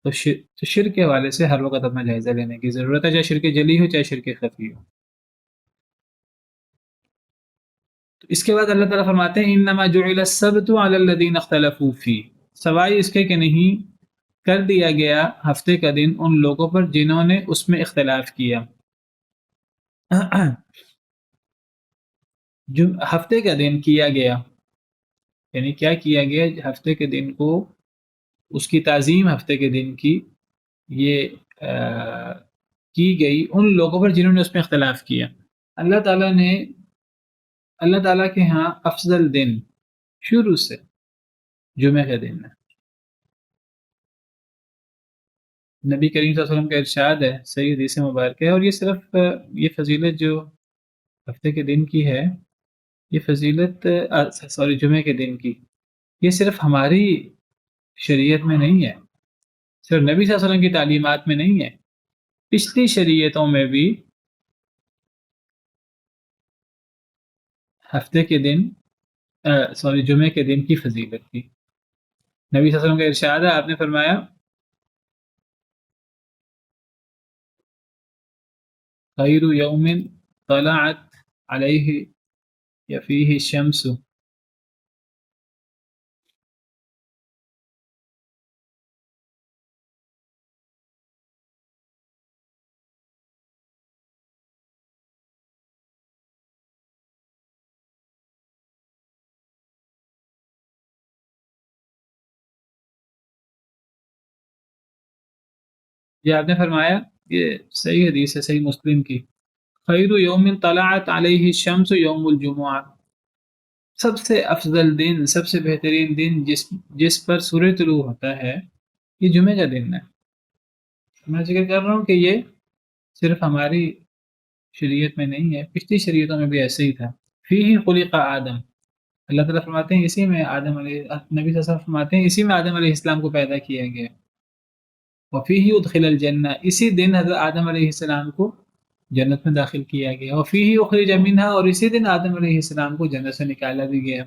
تو شرک کے حوالے سے ہر وقت اپنا جائزہ لینے کی ضرورت ہے، چاہے شرک جلی ہو چاہے شرک خفی ہو۔ تو اس کے بعد اللہ تعالیٰ فرماتے ہیں انما جعل السبت علی الذین اختلفوا فیہ، سوائے اس کے کہ نہیں کر دیا گیا ہفتے کا دن ان لوگوں پر جنہوں نے اس میں اختلاف کیا۔ جو ہفتے کا دن کیا گیا، یعنی کیا کیا گیا ہفتے کے دن کو، اس کی تعظیم ہفتے کے دن کی یہ کی گئی ان لوگوں پر جنہوں نے اس میں اختلاف کیا۔ اللہ تعالیٰ نے، اللہ تعالیٰ کے ہاں افضل دن شروع سے جمعہ کا دن ہے۔ نبی کریم صلی اللہ علیہ وسلم کا ارشاد ہے، صحیح حدیث مبارک ہے، اور یہ صرف یہ فضیلت جو ہفتے کے دن کی ہے، یہ فضیلت جمعے کے دن کی، یہ صرف ہماری شریعت میں نہیں ہے، صرف نبی صلی اللہ علیہ وسلم کی تعلیمات میں نہیں ہے، پچھلی شریعتوں میں بھی ہفتے کے دن جمعے کے دن کی فضیلت تھی۔ نبی صلی اللہ علیہ وسلم کا ارشاد ہے، آپ نے فرمایا خیر یوم طلعت علیہ یا فیہ الشمس، یہ آپ نے فرمایا، یہ صحیح حدیث ہے صحیح مسلم کی، خیر یوم طلعت علیہ الشمس یوم الجمعہ، سب سے افضل دن، سب سے بہترین دن جس پر سورج طلوع ہوتا ہے، یہ جمعے کا دن ہے۔ میں ذکر کر رہا ہوں کہ یہ صرف ہماری شریعت میں نہیں ہے، پچھلی شریعتوں میں بھی ایسے ہی تھا۔ فیہ خلق آدم، اللہ تعالیٰ فرماتے ہیں اسی میں آدم علیہ، نبی صلی اللہ علیہ وسلم فرماتے ہیں اسی میں آدم علیہ السلام کو پیدا کیا گیا۔ وفیہ ادخل الجنہ، اسی دن حضرت آدم علیہ السلام کو جنت میں داخل کیا گیا۔ وفیہ اخرج منہا، اور اسی دن آدم علیہ السلام کو جنت سے نکالا بھی گیا۔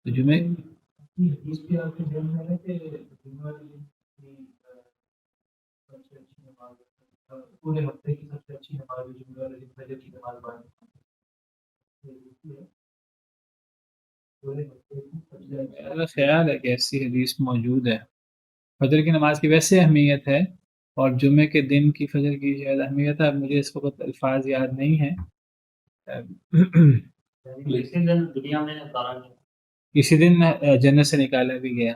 تو جمعے پورے ہفتے کی سب سے اچھی نماز فجر کی نماز پڑھنا، میرا خیال ہے کہ ایسی حدیث موجود ہے۔ فجر کی نماز کی ویسے اہمیت ہے، اور جمعے کے دن کی فجر کی شاید اہمیت ہے، اب مجھے اس وقت الفاظ یاد نہیں ہیں۔ اسی دن جنت سے نکالا بھی گیا۔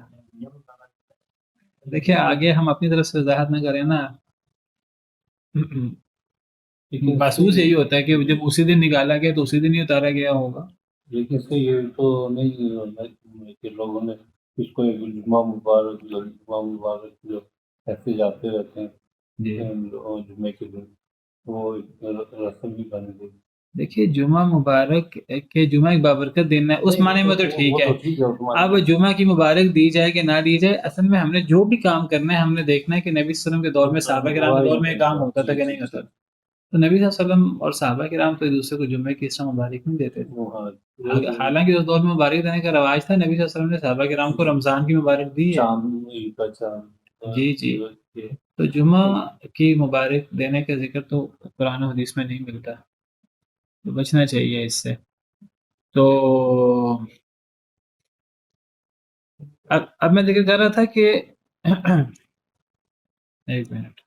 دیکھیں آگے ہم اپنی طرف سے وضاحت نہ کریں نا، محسوس یہی ہوتا ہے کہ جب اسی دن نکالا گیا تو اسی دن ہی اتارا گیا ہوگا۔ لیکن سے یہ تو نہیں کہ لوگوں نے اس کو جمعہ مبارک جو ایسے جاتے رہتے ہیں جمعے کے دن، وہ رسم بھی بن گئی۔ دیکھیے جمعہ مبارک کہ جمعہ ایک بابرکت دن ہے، اس معنی میں تو ٹھیک ہے، اب جمعہ کی مبارک دی جائے کہ نہ دی جائے، اصل میں ہم نے جو بھی کام کرنا ہے ہم نے دیکھنا ہے کہ نبی صلی اللہ علیہ وسلم کے دور میں، صحابہ کرام کے دور میں کام ہوتا تھا کہ نہیں ہوتا تھا۔ تو نبی صلی اللہ علیہ وسلم اور صحابہ کرام تو ایک دوسرے کو جمعے کی اس طرح مبارک نہیں دیتے تھے، حالانکہ اس دور میں مبارک دینے کا رواج تھا، نبی صلی اللہ علیہ وسلم نے صحابہ کرام کو رمضان کی مبارک دی ہے۔ جی جی، تو جمعہ کی مبارک دینے کا ذکر تو قرآن و حدیث میں نہیں ملتا، تو بچنا چاہیے اس سے۔ تو اب میں ذکر کر رہا تھا کہ ایک منٹ،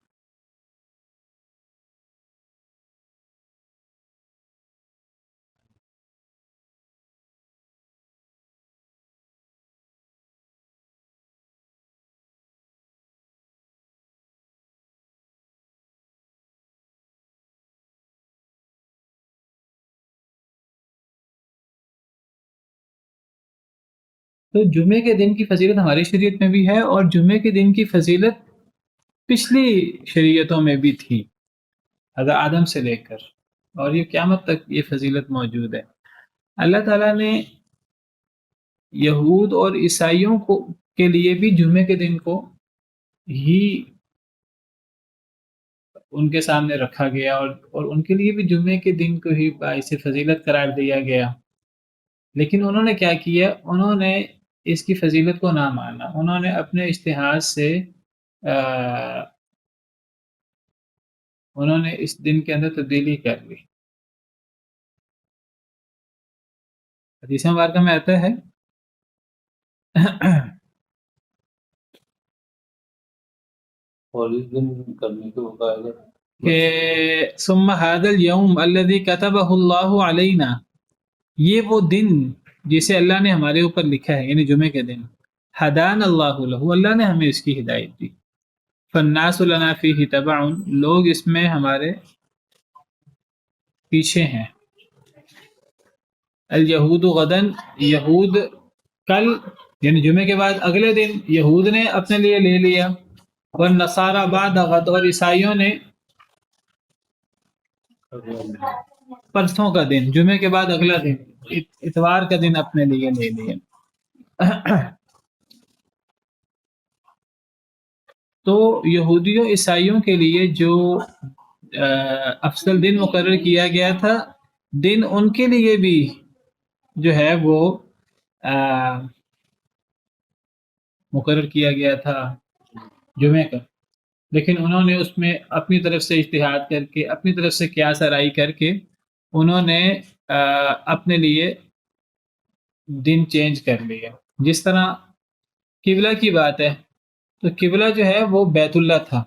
تو جمعے کے دن کی فضیلت ہماری شریعت میں بھی ہے، اور جمعے کے دن کی فضیلت پچھلی شریعتوں میں بھی تھی، حضرت آدم سے لے کر، اور یہ قیامت تک یہ فضیلت موجود ہے۔ اللہ تعالیٰ نے یہود اور عیسائیوں کو کے لیے بھی جمعے کے دن کو ہی ان کے سامنے رکھا گیا، اور ان کے لیے بھی جمعے کے دن کو ہی باعث فضیلت قرار دیا گیا، لیکن انہوں نے کیا کیا؟ انہوں نے اس کی فضیلت کو نہ مانا، انہوں نے اپنے اجتہاد سے انہوں نے اس دن کے اندر تبدیلی کر لی۔ حدیث مبارکہ میں آتا ہے اور اس دن کرنے کے مقابلے کہ ثم هذا اليوم الذي كتبه الله علينا، یہ وہ دن جسے اللہ نے ہمارے اوپر لکھا ہے، یعنی جمعے کے دن، ہدان اللہ له، اللہ نے ہمیں اس کی ہدایت دی، فالناس لنا فيه تبع، لوگ اس میں ہمارے پیچھے ہیں، الیہود غدن، یہود کل، یعنی جمعے کے بعد اگلے دن یہود نے اپنے لیے لے لیا، والنصارى بعد غد، اور عیسائیوں نے پرسوں کا دن، جمعے کے بعد اگلا دن، اتوار کا دن اپنے لیے لے لیا۔ تو یہودیوں عیسائیوں کے لیے جو افضل دن مقرر کیا گیا تھا، دن ان کے لیے بھی جو ہے وہ مقرر کیا گیا تھا جمعے کا، لیکن انہوں نے اس میں اپنی طرف سے اجتہاد کر کے، اپنی طرف سے قیاس آرائی کر کے، انہوں نے اپنے لیے دن چینج کر لیا۔ جس طرح قبلہ کی بات ہے، تو قبلہ جو ہے وہ بیت اللہ تھا،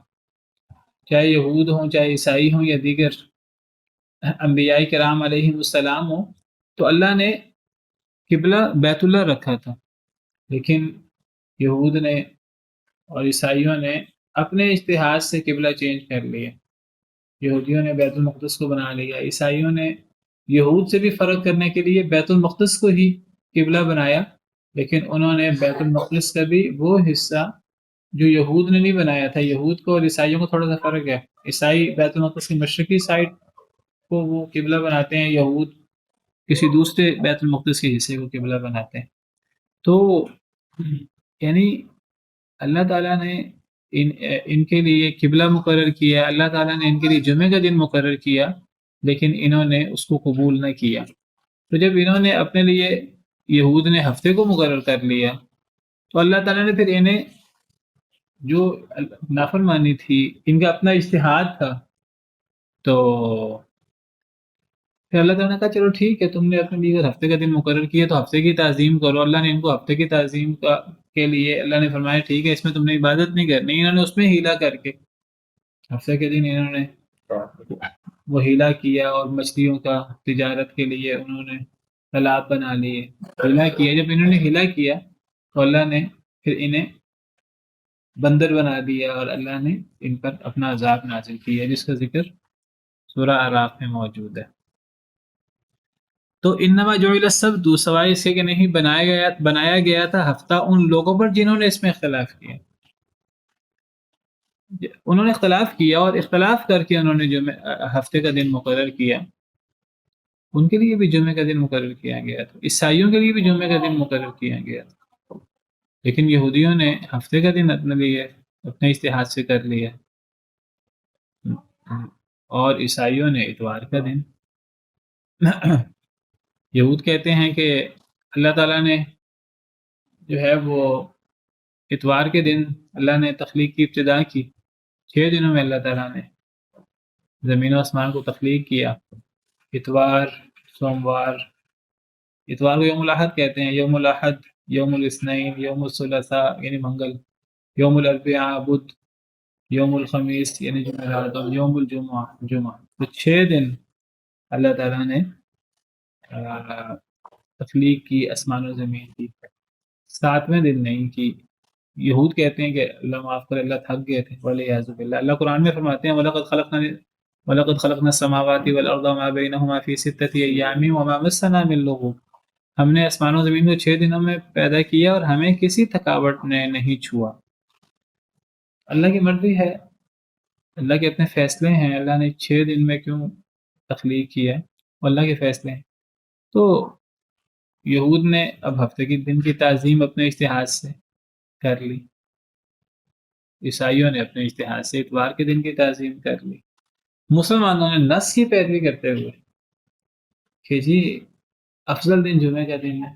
چاہے یہود ہوں، چاہے عیسائی ہوں، یا دیگر انبیاء کرام علیہ السلام ہوں، تو اللہ نے قبلہ بیت اللہ رکھا تھا، لیکن یہود نے اور عیسائیوں نے اپنے اجتہاد سے قبلہ چینج کر لیا۔ یہودیوں نے بیت المقدس کو بنا لیا، عیسائیوں نے یہود سے بھی فرق کرنے کے لیے بیت المقدس کو ہی قبلہ بنایا، لیکن انہوں نے بیت المقدس کا بھی وہ حصہ جو یہود نے نہیں بنایا تھا، یہود کو اور عیسائیوں کو تھوڑا سا فرق ہے، عیسائی بیت المقدس کی مشرقی سائڈ کو وہ قبلہ بناتے ہیں، یہود کسی دوسرے بیت المقدس کے حصے کو قبلہ بناتے ہیں۔ تو یعنی اللہ تعالیٰ نے ان کے لیے قبلہ مقرر کیا، اللہ تعالیٰ نے ان کے لیے جمعے کا دن مقرر کیا، لیکن انہوں نے اس کو قبول نہ کیا۔ تو جب انہوں نے اپنے لیے، یہود نے ہفتے کو مقرر کر لیا، تو اللہ تعالیٰ نے پھر انہیں جو نافرمانی تھی، ان کا اپنا اجتہاد تھا، تو پھر اللہ تعالیٰ نے کہا چلو ٹھیک ہے، تم نے اپنے لیے ہفتے کا دن مقرر کیا تو ہفتے کی تعظیم کرو۔ اللہ نے ان کو ہفتے کی تعظیم کے لیے اللہ نے فرمایا ٹھیک ہے، اس میں تم نے عبادت نہیں کرنی۔ انہوں نے اس میں ہیلا کر کے ہفتے کے دن انہوں نے وہ ہیلا کیا، اور مچھلیوں کا تجارت کے لیے انہوں نے تالاب بنا لیے، ہیلا کیا۔ جب انہوں نے ہیلا کیا تو اللہ نے پھر انہیں بندر بنا دیا، اور اللہ نے ان پر اپنا عذاب نازل کیا، جس کا ذکر سورہ اعراف میں موجود ہے۔ تو انما جعل السبت، سوائے اس کے کہ نہیں بنایا گیا تھا ہفتہ ان لوگوں پر جنہوں نے اس میں اختلاف کیا، انہوں نے اختلاف کیا، اور اختلاف کر کے انہوں نے ہفتے کا دن مقرر کیا، ان کے لیے بھی جمعے کا دن مقرر کیا گیا تھا، عیسائیوں کے لیے بھی جمعے کا دن مقرر کیا گیا تھا، لیکن یہودیوں نے ہفتے کا دن اپنے لیے اپنے اجتہاد سے کر لیا، اور عیسائیوں نے اتوار کا دن۔ یہود کہتے ہیں کہ اللہ تعالیٰ نے جو ہے وہ اتوار کے دن اللہ نے تخلیق کی ابتدا کی، 6 دنوں میں اللہ تعالیٰ نے زمین و آسمان کو تخلیق کیا، اتوار، سوموار، اتوار کو یوم الاحد کہتے ہیں، یوم الاحد، یوم الاثنین، یوم الثلاثاء یعنی منگل، یوم الاربعاء بدھ، یوم الخمیس یعنی جمعرات، اور یوم الجمعہ جمعہ۔ تو 6 دن اللہ تعالیٰ نے تخلیق کی آسمان و زمین کی، 7ویں دن نہیں کی۔ یہود کہتے ہیں کہ اللہ معاف کرے، اللہ تھک گئے تھے، والعیاذ باللہ۔ اللہ قرآن میں فرماتے ہیں وَلَقَدْ خَلَقْنَا السَّمَاوَاتِ وَالْأَرْضَ وَمَا بَيْنَهُمَا فِي 6 أَيَّامٍ وَمَا مَسَّنَا مِن لُغُوبٍ، ہم نے آسمان و زمین کو 6 دنوں میں پیدا کیا اور ہمیں کسی تھکاوٹ نے نہیں چھوا۔ اللہ کی مرضی ہے، اللہ کے اپنے فیصلے ہیں، اللہ نے 6 دن میں کیوں تخلیق کیا ہے، وہ اللہ کے فیصلے ہیں۔ تو یہود نے اب ہفتے کے دن کی تعظیم اپنے اجتہاد سے کر لی، عیسائیوں نے اپنے اجتہاد سے اتوار کے دن کی تعظیم کر لی، مسلمانوں نے نص کی پیروی کرتے ہوئے کہ جی افضل دن جمعہ کا دن ہے۔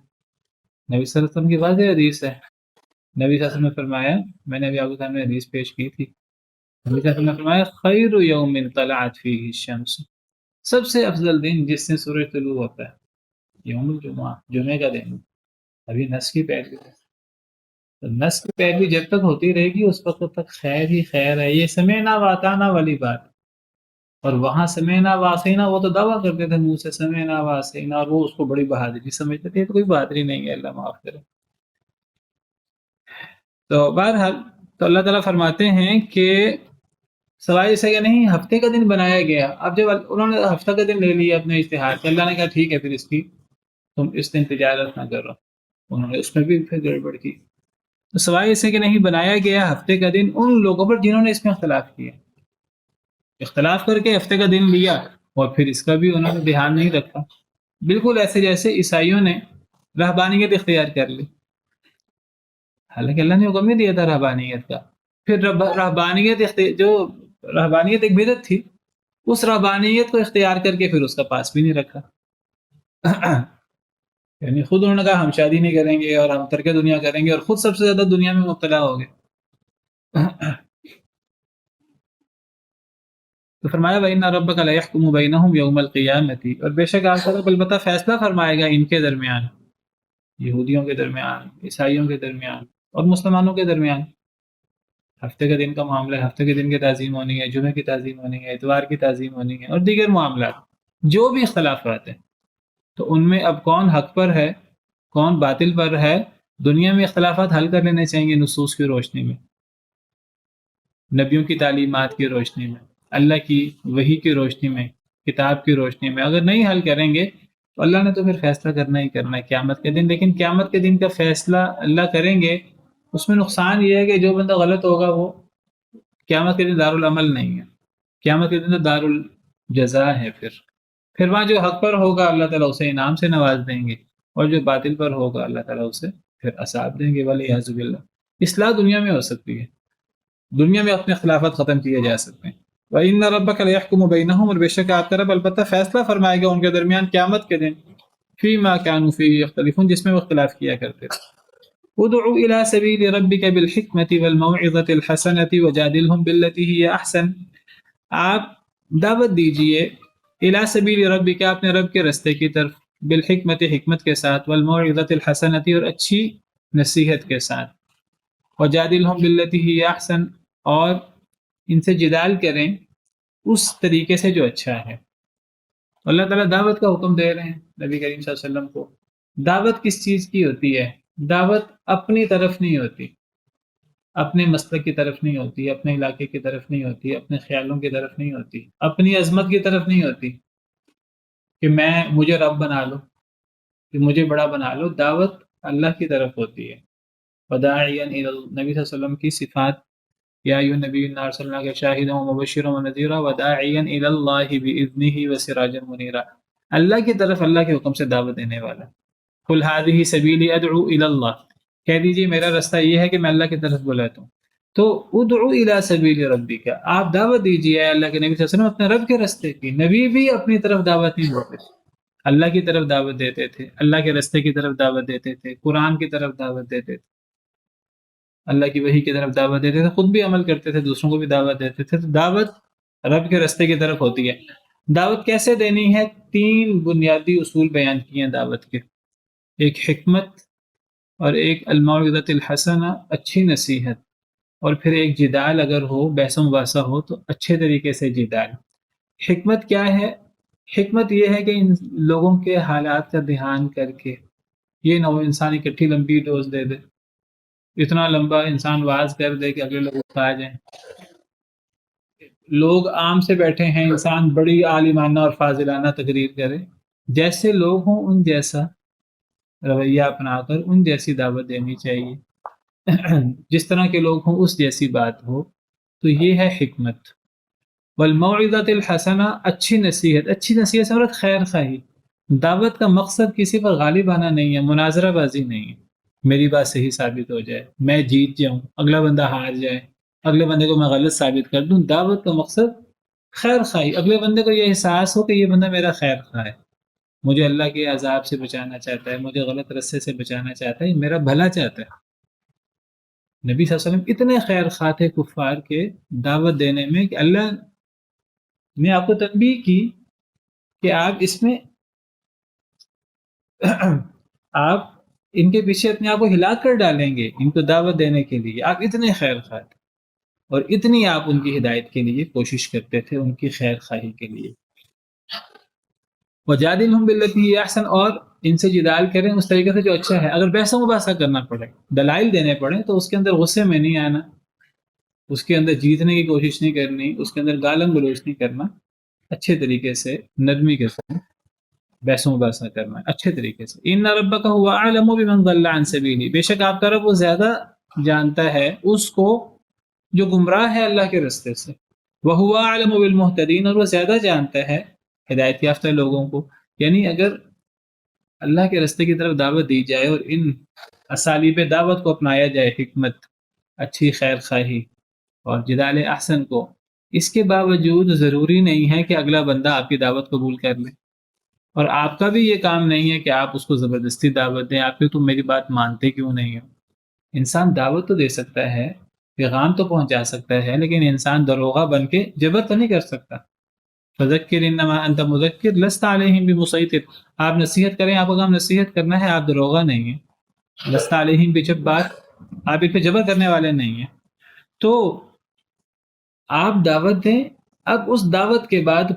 نبی صلی اللہ علیہ وسلم کی واضح حدیث ہے، نبی صلی اللہ علیہ وسلم نے فرمایا، میں نے ابھی آپ کے سامنے حدیث پیش کی تھی، نبی صلی اللہ علیہ وسلم نے فرمایا خیر یوم طلعت فیہ الشمس، سب سے افضل دن جس سے سورج طلوع ہوتا ہے یوم الجمعہ، جمعے کا دن۔ ابھی نص کی پیروی ہے، تو نص کی پیروی جب تک ہوتی رہے گی اس وقت تک خیر ہی خیر ہے۔ یہ سمعنا واطعنا والی بات، اور وہاں سمعنا وعصینا وہ تو دعویٰ کرتے تھے منہ سے سمعنا وعصینا، اور وہ اس کو بڑی بہادری سمجھتے تھے، یہ تو کوئی بہادری نہیں ہے، اللہ معاف کرے۔ تو بہرحال تو اللہ تعالیٰ فرماتے ہیں کہ سوائے اسے کہ نہیں ہفتے کا دن بنایا گیا۔ اب جب انہوں نے ہفتہ کا دن لے لیا اپنے اشتہار سے، اللہ نے کہا ٹھیک ہے پھر اس کی تم اس دن تجارت نہ کرو، انہوں نے اس میں بھی پھر گڑبڑ کی۔ تو سوائے اسے کہ نہیں بنایا گیا ہفتے کا دن ان لوگوں پر جنہوں نے اس میں اختلاف کیا، اختلاف کر کے ہفتے کا دن لیا اور پھر اس کا بھی انہوں نے دھیان نہیں رکھا، بالکل ایسے جیسے عیسائیوں نے رہبانیت اختیار کر لی، حالانکہ اللہ نے حکم نہیں دیا تھا رہبانیت کا۔ پھر جو رہبانیت ایک بدعت تھی، اس رہبانیت کو اختیار کر کے پھر اس کا پاس بھی نہیں رکھا، یعنی خود انہوں نے کہا ہم شادی نہیں کریں گے اور ہم ترک دنیا کریں گے، اور خود سب سے زیادہ دنیا میں مبتلا ہو گئے۔ تو فرمایا وَإِنَّ رَبَّكَ لَيَحْكُمُ بَيْنَهُمْ يَوْمَ الْقِيَامَةِ، اور بے شک آپ کا رب البتہ فیصلہ فرمائے گا ان کے درمیان، یہودیوں کے درمیان، عیسائیوں کے درمیان اور مسلمانوں کے درمیان۔ ہفتے کے دن کا معاملہ ہے، ہفتے کے دن کی تعظیم ہونی ہے، جمعے کی تعظیم ہونی ہے، اتوار کی تعظیم ہونی ہے، اور دیگر معاملات جو بھی اختلافات ہیں، تو ان میں اب کون حق پر ہے کون باطل پر ہے، دنیا میں اختلافات حل کر لینے چاہیے نصوص کی روشنی میں، نبیوں کی تعلیمات کی روشنی میں، اللہ کی وحی کی روشنی میں، کتاب کی روشنی میں۔ اگر نہیں حل کریں گے تو اللہ نے تو پھر فیصلہ کرنا ہی کرنا ہے قیامت کے دن، لیکن قیامت کے دن کا فیصلہ اللہ کریں گے، اس میں نقصان یہ ہے کہ جو بندہ غلط ہوگا وہ قیامت کے دن دارالعمل نہیں ہے، قیامت کے دن تو دارالجزا ہے۔ پھر وہاں جو حق پر ہوگا اللہ تعالیٰ اسے انعام سے نواز دیں گے، اور جو باطل پر ہوگا اللہ تعالیٰ اسے پھر عذاب دیں گے، والعیاذ باللہ۔ اصلاح دنیا میں ہو سکتی ہے، دنیا میں اپنے خلافت ختم کیے جا سکتے ہیں۔ وَإِنَّ رَبَّكَ لَيَحْكُمُ بَيْنَهُمْ، اور بے شک آپ کا رب البتہ فیصلہ فرمائے گا ان کے درمیان قیامت کے دن، فِيمَا كَانُوا فِيهِ يَخْتَلِفُونَ، جس میں وہ اختلاف کیا کرتے تھے۔ ادع إلى سبيل ربك بالحكمة والموعظة الحسنة وجادلهم بالتي هي أحسن، آپ دعوت دیجئے إلى سبيل ربك، اپنے رب کے رستے کی طرف، بالحکمت حکمت کے ساتھ، والموعظة الحسنة اور اچھی نصیحت کے ساتھ، وجادلهم بالتي هي أحسن، اور ان سے جدال کریں اس طریقے سے جو اچھا ہے۔ اللہ تعالیٰ دعوت کا حکم دے رہے ہیں نبی کریم صلی اللہ علیہ وسلم کو۔ دعوت کس چیز کی ہوتی ہے؟ دعوت اپنی طرف نہیں ہوتی، اپنے مسلک کی طرف نہیں ہوتی، اپنے علاقے کی طرف نہیں ہوتی، اپنے خیالوں کی طرف نہیں ہوتی، اپنی عظمت کی طرف نہیں ہوتی کہ مجھے رب بنا لو، کہ مجھے بڑا بنا لو۔ دعوت اللہ کی طرف ہوتی ہے۔ وداعیا نبی صلی اللہ علیہ وسلم کی صفات، یا ایھا النبی انا ارسلناک شاہدا ومبشرا ونذیرا وداعیا الی اللہ باذنہ وسراجا منیرا، اللہ کی طرف اللہ کے حکم سے دعوت دینے والا۔ قل ھذہ سبیلی ادعو الی اللہ، کہہ دیجیے میرا راستہ یہ ہے کہ میں اللہ کی طرف بلاتا ہوں۔ تو ادعو الی سبیل ربک، آپ دعوت دیجیے اللہ کے نبی صلی اللہ علیہ وسلم اپنے رب کے راستے کی۔ نبی بھی اپنی طرف دعوت نہیں دیتے تھے، اللہ کی طرف دعوت دیتے تھے، اللہ کے راستے کی طرف دعوت دیتے تھے، قرآن کی طرف دعوت دیتے تھے، اللہ کی وحی کی طرف دعوت دیتے تھے، خود بھی عمل کرتے تھے، دوسروں کو بھی دعوت دیتے تھے۔ تو دعوت رب کے راستے کی طرف ہوتی ہے۔ دعوت کیسے دینی ہے؟ 3 بنیادی اصول بیان کیے ہیں دعوت کے، ایک حکمت، اور ایک الموعظۃ الحسنہ، اچھی نصیحت، اور پھر ایک جدال اگر ہو، بحث و مباحثہ ہو تو اچھے طریقے سے جدال۔ حکمت کیا ہے؟ حکمت یہ ہے کہ ان لوگوں کے حالات کا دھیان کر کے، یہ نہ ہو انسان اکٹھی لمبی ڈوز دے دے، اتنا لمبا انسان واز کر دے کہ اگلے لوگ آ جائیں۔ لوگ عام سے بیٹھے ہیں، انسان بڑی عالمانہ اور فاضلانہ تقریر کرے، جیسے لوگ ہوں ان جیسا رویہ اپنا کر ان جیسی دعوت دینی چاہیے، جس طرح کے لوگ ہوں اس جیسی بات ہو. تو یہ ہے حکمت. والموعظۃ الحسنہ، اچھی نصیحت. اچھی نصیحت سے مراد خیر خواہی. دعوت کا مقصد کسی پر غالب آنا نہیں ہے، مناظرہ بازی نہیں ہے. میری بات صحیح ثابت ہو جائے، میں جیت جاؤں، اگلا بندہ ہار جائے، اگلے بندے کو میں غلط ثابت کر دوں. دعوت کا مقصد خیر خواہی، اگلے بندے کو یہ احساس ہو کہ یہ بندہ میرا خیر خواہ ہے، مجھے اللہ کے عذاب سے بچانا چاہتا ہے، مجھے غلط رستے سے بچانا چاہتا ہے، میرا بھلا چاہتا ہے. نبی صلی اللہ علیہ وسلم اتنے خیر خواہ تھے کفار کے دعوت دینے میں کہ اللہ نے آپ کو تنبیہ کی کہ آپ اس میں آپ ان کے پیچھے اپنے آپ کو ہلا کر ڈالیں گے ان کو دعوت دینے کے لیے. آپ اتنے خیر خواہ تھے اور اتنی آپ ان کی ہدایت کے لیے کوشش کرتے تھے، ان کی خیر خواہی کے لیے. وجادلہم باللتی ہی احسن، اور ان سے جدال کریں اس طریقے سے جو اچھا ہے. اگر بحث و مباحثہ کرنا پڑے، دلائل دینے پڑے، تو اس کے اندر غصے میں نہیں آنا، اس کے اندر جیتنے کی کوشش نہیں کرنی، اس کے اندر گالم گلوچ نہیں کرنا، اچھے طریقے سے نرمی کے ساتھ بحث و مباحثہ کرنا اچھے طریقے سے. ان ربک هو اعلم بمن ضل عن سبیلہ، بے شک آپ کا رب وہ زیادہ جانتا ہے اس کو جو گمراہ ہے اللہ کے رستے سے. وهو اعلم بالمهتدین، اور وہ زیادہ جانتا ہے ہدایت یافتہ لوگوں کو. یعنی اگر اللہ کے رستے کی طرف دعوت دی جائے اور ان اسالیب دعوت کو اپنایا جائے، حکمت، اچھی خیر خواہی اور جدال احسن کو، اس کے باوجود ضروری نہیں ہے کہ اگلا بندہ آپ کی دعوت قبول کر لے، اور آپ کا بھی یہ کام نہیں ہے کہ آپ اس کو زبردستی دعوت دیں. آپ کی تم میری بات مانتے کیوں نہیں ہو. انسان دعوت تو دے سکتا ہے، پیغام تو پہنچا سکتا ہے، لیکن انسان دروغہ بن کے جبر تو نہیں کر سکتا. فذکر انما انت مذکر لست علیہم بمسیطر، آپ نصیحت کریں، آپ کا کام نصیحت کرنا ہے، آپ دروغہ نہیں ہیں. لست علیہم پہ جب بات، آپ اس پہ جبر کرنے والے نہیں ہیں. تو آپ دعوت دیں. اب اس دعوت کے بعد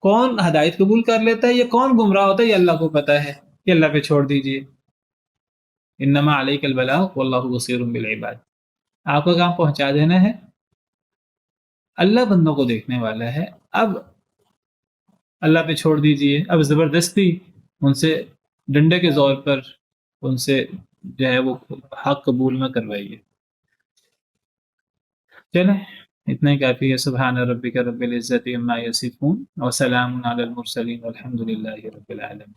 کون ہدایت قبول کر لیتا ہے یا کون گمراہ ہوتا ہے یہ اللہ کو پتہ ہے، کہ اللہ پہ چھوڑ دیجئے. انما علیک البلاغ واللہ بصیر بالعباد، آپ کا کام پہنچا دینا ہے، اللہ بندوں کو دیکھنے والا ہے. اب اللہ پہ چھوڑ دیجئے، اب زبردستی ان سے ڈنڈے کے زور پر ان سے جو ہے وہ حق قبول نہ کروائیے. چلیں اتنا ہی کافی ہے. سبحان ربک رب العزت عما یصفون وسلام علی المرسلین والحمد للہ رب العالمین.